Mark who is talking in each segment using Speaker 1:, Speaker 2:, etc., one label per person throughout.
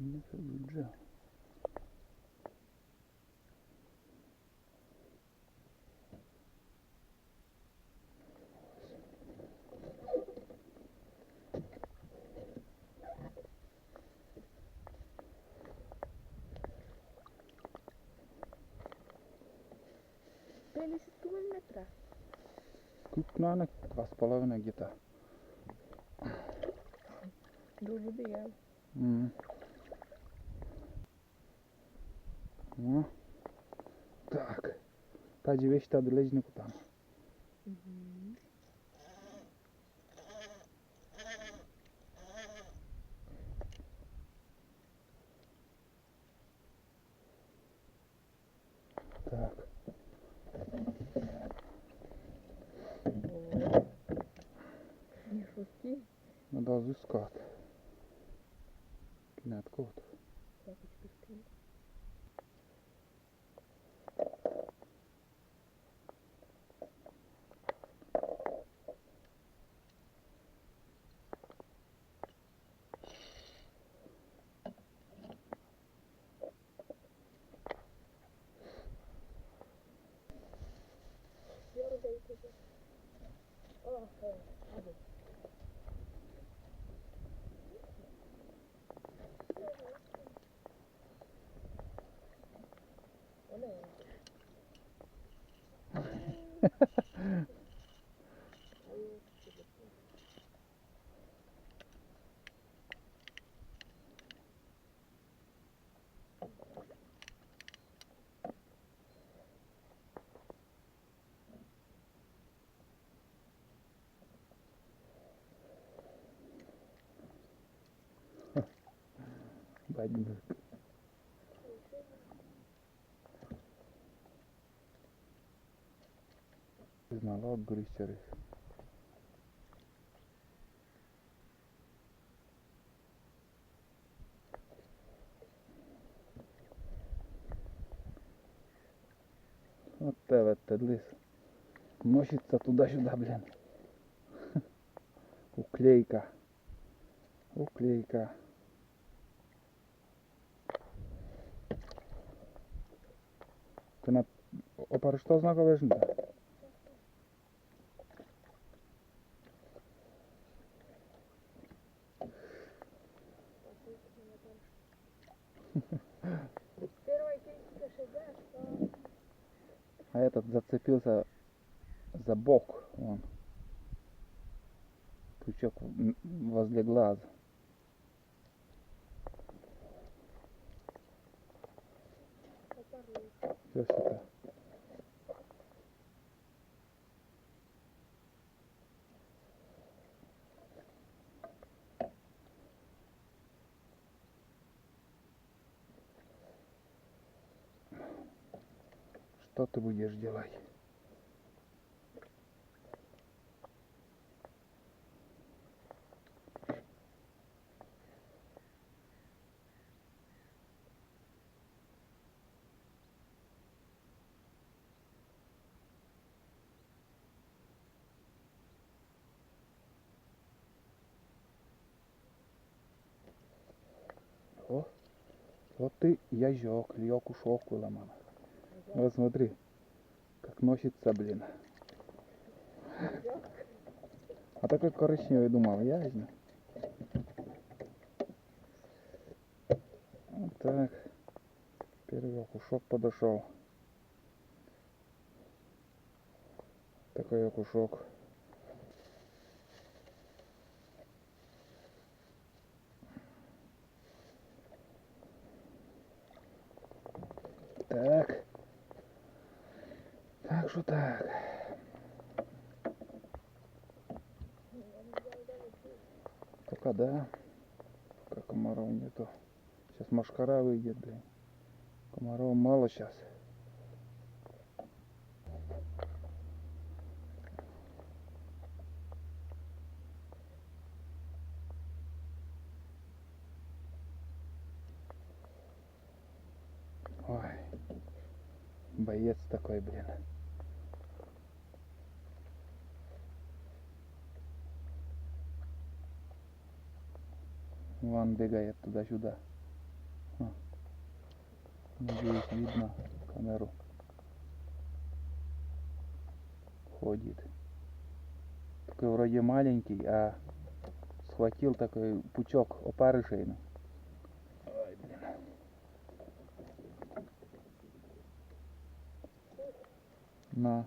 Speaker 1: Не глубже.
Speaker 2: Метра.
Speaker 1: Тут, наверное, 2,5 где-то.
Speaker 2: Дуже біє.
Speaker 1: Ну, так. Pađi već tad ležniku tamo. Так.
Speaker 2: Не шути.
Speaker 1: Надо изыскать. Нет, кот.
Speaker 2: Папочка спит.
Speaker 1: Бадник. Знала гристеры. Вот этот лис. Носится туда-сюда, блин. Уклейка. Уклейка. Ты на опару что знаковое жнда? А этот зацепился за бок. Вон. Крючок возле глаза. Что это? Что ты будешь делать? О, вот ты яжок, ушок выломал. Вот смотри, как носится, блин. А такой коричневый думал, ясно. Вот так. Первый окушок подошел. Такой окушок. Так. Так что так. Пока да. Пока комаров нету. Сейчас мошкара выйдет, блин. Комаров мало сейчас. Ой. Боец такой, блин. Вон бегает туда-сюда. Надеюсь, видно камеру. Ходит. Такой вроде маленький, а схватил такой пучок опарышей. Ой, блин. На.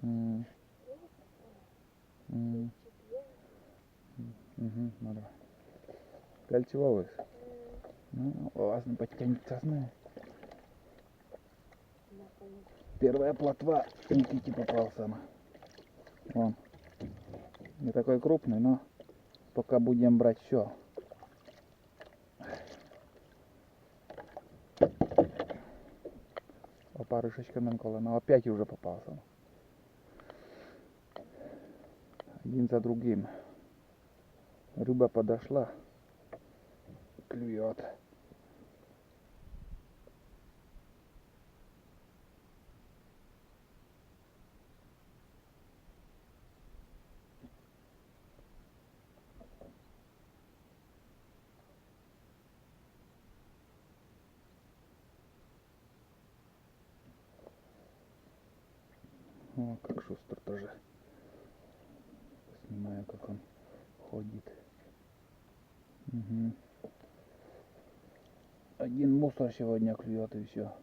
Speaker 1: Ну давай. Кольцевой. Ну, важно потянуть цасны. Первая плотва Никите попался. Вон. Не такой крупный, но пока будем брать все. Опарышечка нам колона. Опять уже попался. Один за другим. Рыба подошла. Клюет. О, как шустр тоже. Снимаю, как он ходит. Угу. Один мусор сегодня клюет и все.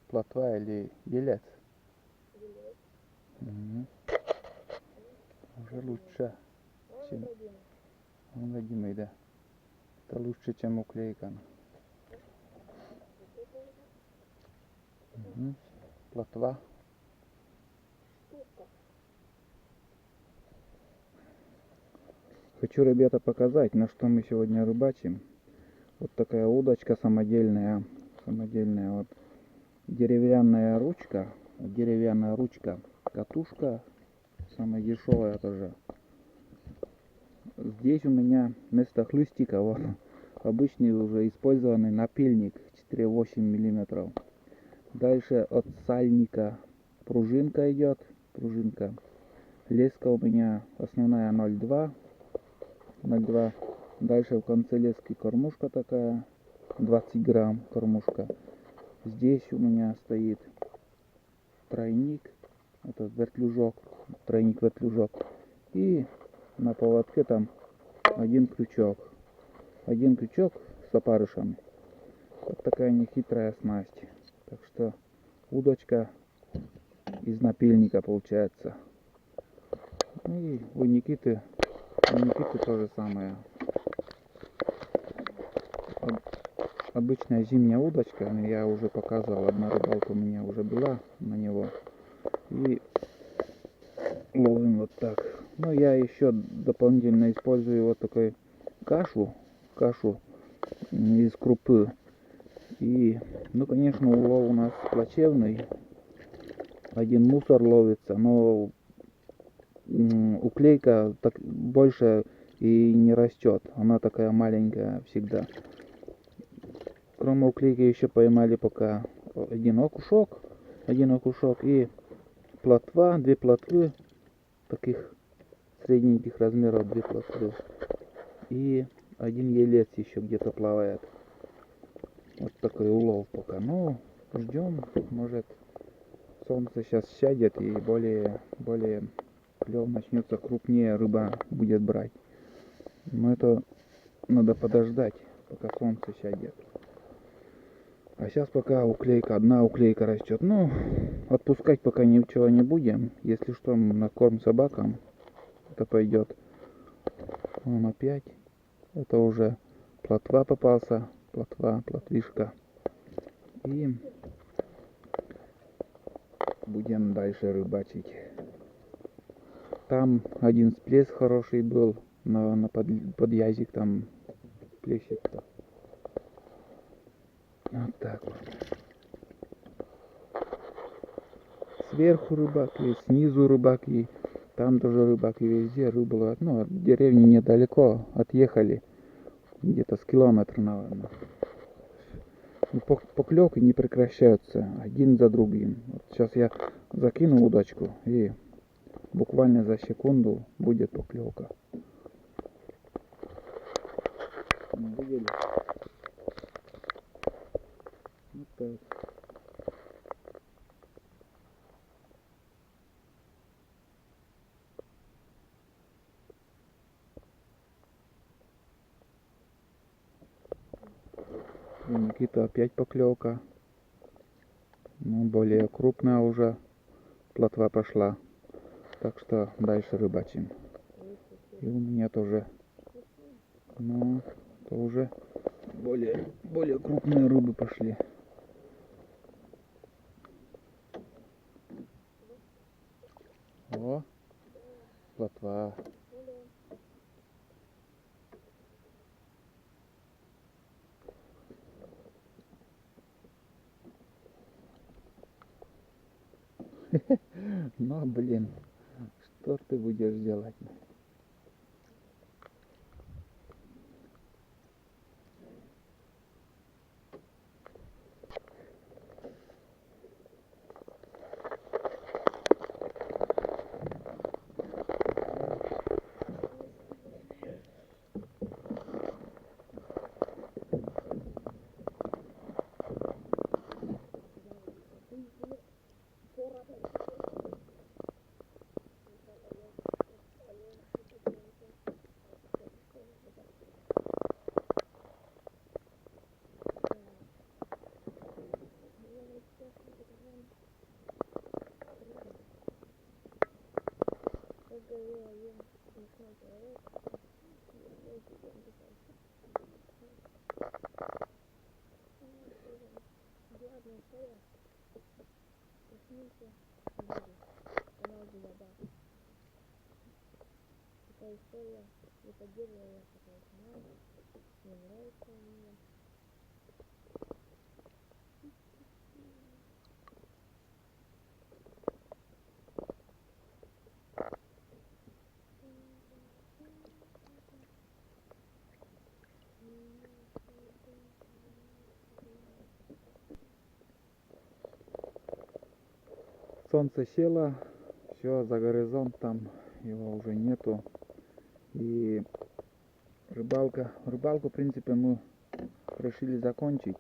Speaker 1: Плотва или елец? Угу. Уже лучше, чем... Он родимый, да. Это лучше, чем уклейка. Угу. Плотва. Хочу, ребята, показать, на что мы сегодня рыбачим. Вот такая удочка самодельная. Самодельная вот. Деревянная ручка. Катушка. Самая дешевая тоже. Здесь у меня вместо хлыстика вот обычный уже использованный напильник 4,8 мм. Дальше от сальника пружинка идет. Пружинка. Леска у меня основная 0,2. 0,2. Дальше в конце лески кормушка такая. 20 грамм кормушка. Здесь у меня стоит тройник. Это вертлюжок. Тройник-вертлюжок. И на поводке там один крючок. Один крючок с опарышами. Вот такая нехитрая снасть. Так что удочка из напильника получается. И у Никиты то же самое. Обычная зимняя удочка. Я уже показывал. Одна рыбалка у меня уже была на него. И ловим вот так. Но я еще дополнительно использую вот такой кашу из крупы. И, ну, конечно, улов у нас плачевный. Один мусор ловится, но уклейка так больше и не растет. Она такая маленькая всегда. Кроме уклейки еще поймали пока один окушок и плотва, две плотвы таких средненьких размеров, две плотвы. И один елец еще где-то плавает. Вот такой улов пока. Ну, ждем, может солнце сейчас сядет и более клев начнется, крупнее рыба будет брать. Но это надо подождать, пока солнце сядет. А сейчас пока одна уклейка растет. Ну, отпускать пока ничего не будем. Если что, на корм собакам это пойдет. Вон опять. Это уже плотва попался. Плотвишка. И будем дальше рыбачить. Там один всплеск хороший был на подъязик, там плещет-то. Вот так вот. Сверху рыбаки, снизу рыбаки, там тоже рыбаки, везде рыба. Ну, от деревни недалеко отъехали. Где-то с километра, наверное. Ну, поклевки не прекращаются один за другим. Вот сейчас я закину удочку, и буквально за секунду будет поклевка. Видели? Вот так. У Никиты опять поклевка. Ну, более крупная уже. Плотва пошла. Так что дальше рыбачим. И у меня тоже. Ну, то уже более крупные рыбы пошли. О, плотва. Ну, блин, что ты будешь делать?
Speaker 2: Такая история не поддерживала, такая знаю, мне нравится мне.
Speaker 1: Солнце село, все за горизонтом, его уже нету. И рыбалку, в принципе, мы решили закончить.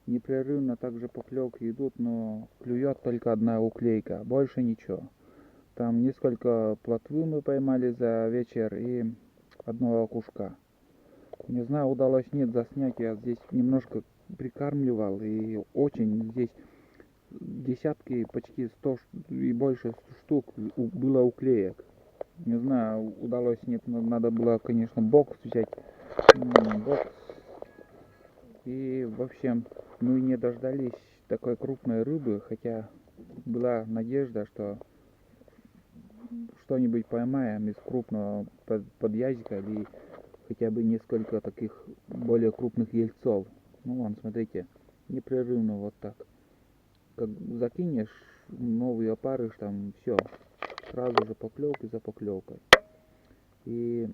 Speaker 1: Непрерывно также поклевки идут, но клюет только одна уклейка, больше ничего. Там несколько плотвы мы поймали за вечер и одного окушка. Не знаю, удалось нет заснять, я здесь немножко прикармливал, и очень здесь десятки, почти 100 и больше штук было уклеек. Не знаю, удалось нет, надо было, конечно, бокс взять. Бокс. И, в общем, мы не дождались такой крупной рыбы, хотя была надежда, что что-нибудь поймаем из крупного подъязика или хотя бы несколько таких более крупных ельцов. Ну, вон, смотрите, непрерывно вот так. Как закинешь новый опарыш, там все, сразу же поклевки за поклевкой. И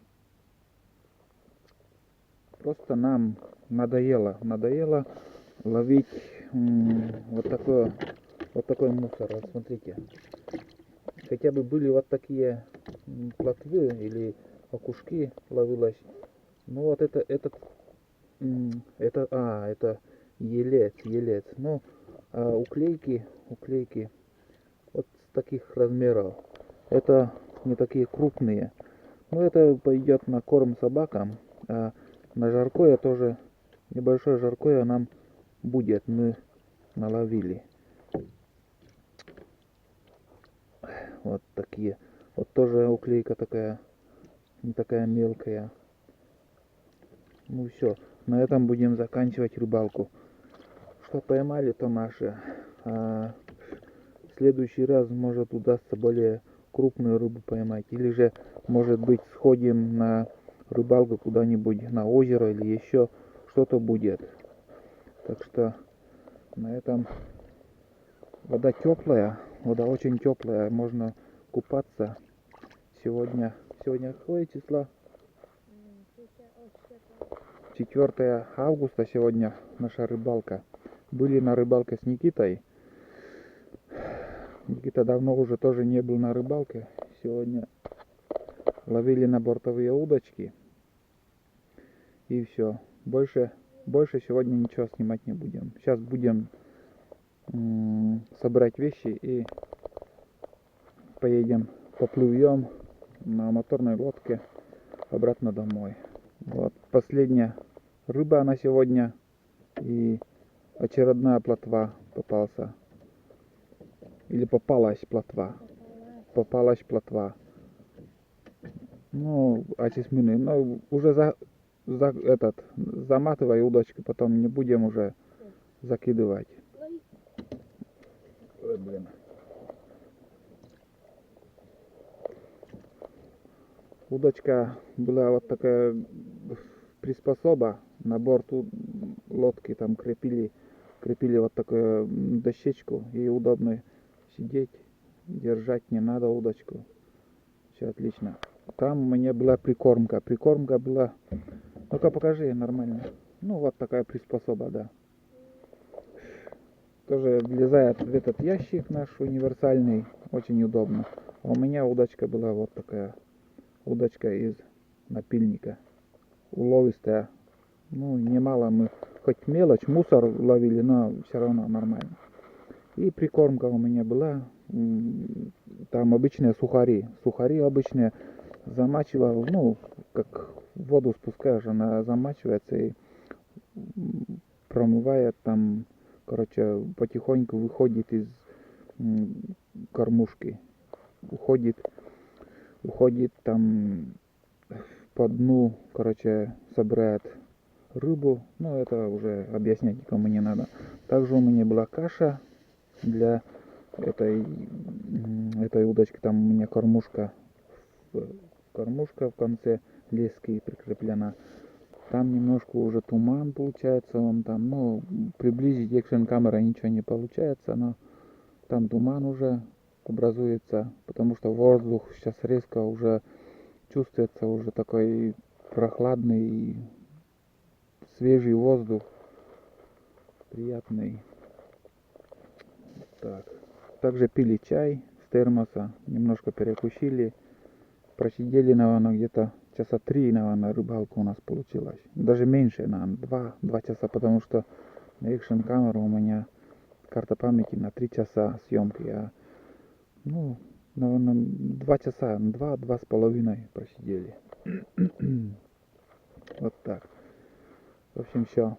Speaker 1: просто нам надоело ловить вот такой мусор. Вот смотрите, хотя бы были вот такие плотвы или окушки ловилось. Ну вот это елец. Ну, а уклейки вот таких размеров. Это не такие крупные. Но это пойдет на корм собакам. А на жаркое тоже небольшое жаркое нам будет. Мы наловили. Вот такие. Вот тоже уклейка такая, не такая мелкая. Ну все, на этом будем заканчивать рыбалку. Что поймали, то наше. А в следующий раз может удастся более крупную рыбу поймать. Или же, может быть, сходим на рыбалку куда-нибудь на озеро или еще что-то будет. Так что на этом вода теплая, вода очень теплая, можно купаться. Сегодня какое число? 4 августа сегодня наша рыбалка. Были на рыбалке с Никитой. Никита давно уже тоже не был на рыбалке. Сегодня ловили на бортовые удочки. И все. Больше сегодня ничего снимать не будем. Сейчас будем собирать вещи и поедем, поплывем на моторной лодке обратно домой. Вот последняя рыба на сегодня и очередная плотва попался. Или попалась плотва. Попалась плотва. Ну, атисмины. Ну, уже заматывай удочки, потом не будем уже закидывать. Ой, блин. Удочка была вот такая приспособа на борту лодки, там крепили вот такую дощечку, и удобно сидеть, держать не надо удочку. Все отлично. Там у меня была прикормка. Прикормка была... Ну-ка покажи нормально. Ну вот такая приспособа, да. Тоже влезает в этот ящик наш универсальный. Очень удобно. А у меня удочка была вот такая. Удочка из напильника. Уловистая. Ну, немало мы, хоть мелочь, мусор ловили, но все равно нормально. И прикормка у меня была. Там обычные сухари. Сухари обычные замачивал, ну, как в воду спускаешь, она замачивается и промывает там, короче, потихоньку выходит из кормушки. Уходит там по дну, короче, собирает рыбу. Ну, это уже объяснять никому не надо. Также у меня была каша для этой удочки. Там у меня кормушка в конце лески прикреплена. Там немножко уже туман получается, он там, ну, приблизить экшн камерой ничего не получается, но там туман уже образуется, потому что воздух сейчас резко уже чувствуется, уже такой прохладный, свежий воздух, приятный. Так. Также пили чай с термоса, немножко перекусили, просидели, наверное, где-то часа 3, наверное, рыбалка у нас получилась. Даже меньше, наверное, 2 часа, потому что на экшн камеру у меня карта памяти на 3 часа съемки. Ну, наверное, 2 часа, 2-2,5 просидели. Вот так. В общем, все.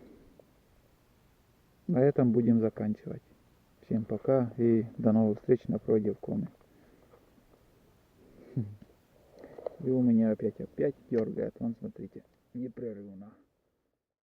Speaker 1: На этом будем заканчивать. Всем пока и до новых встреч на Продевкоме. И у меня опять дергает. Вон, смотрите, непрерывно.